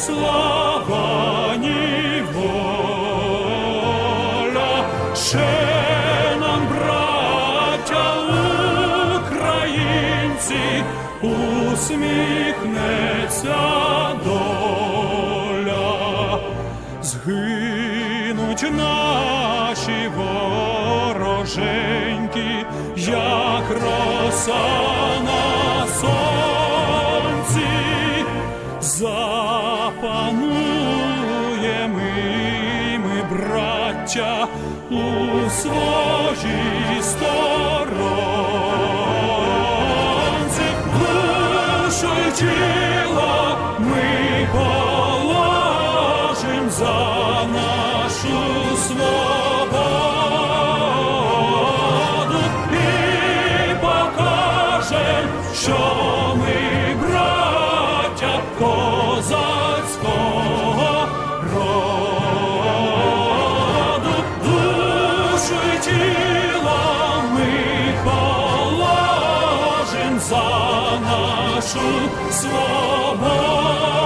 слава, ні воля. Ще нам, браття українці, усміхнеться доля. Згинуть наші вороженьки, як роса на сонці. Запануєм і ми, браття, у своїй сторонці. Душу й тіло ми положим за нашу свободу і покажем, що ми браття козацького роду. Душу й тіло ми положим за нашу свободу.